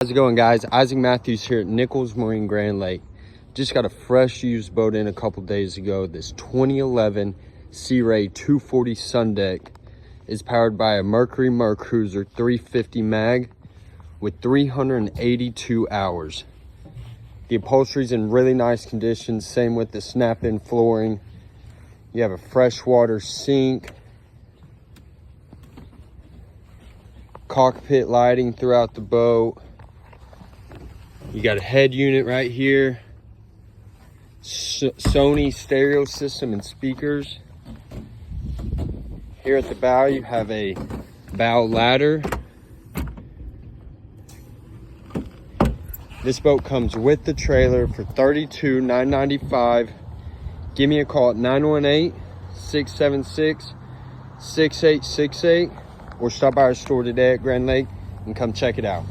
How's it going, guys? Isaac Matthews here at Nichols Marine, Grand Lake. Just got a fresh used boat in a couple days ago. This 2011 Sea Ray 240 Sundeck is powered by a Mercury MerCruiser 350 mag with 382 hours. The upholstery's in really nice condition, same with the snap-in flooring. You have a freshwater sink, cockpit lighting throughout the boat. You got a head unit right here, Sony stereo system and speakers. Here at the bow, you have a bow ladder. This boat comes with the trailer for $32,995. Give me a call at 918-676-6868 or stop by our store today at Grand Lake and come check it out.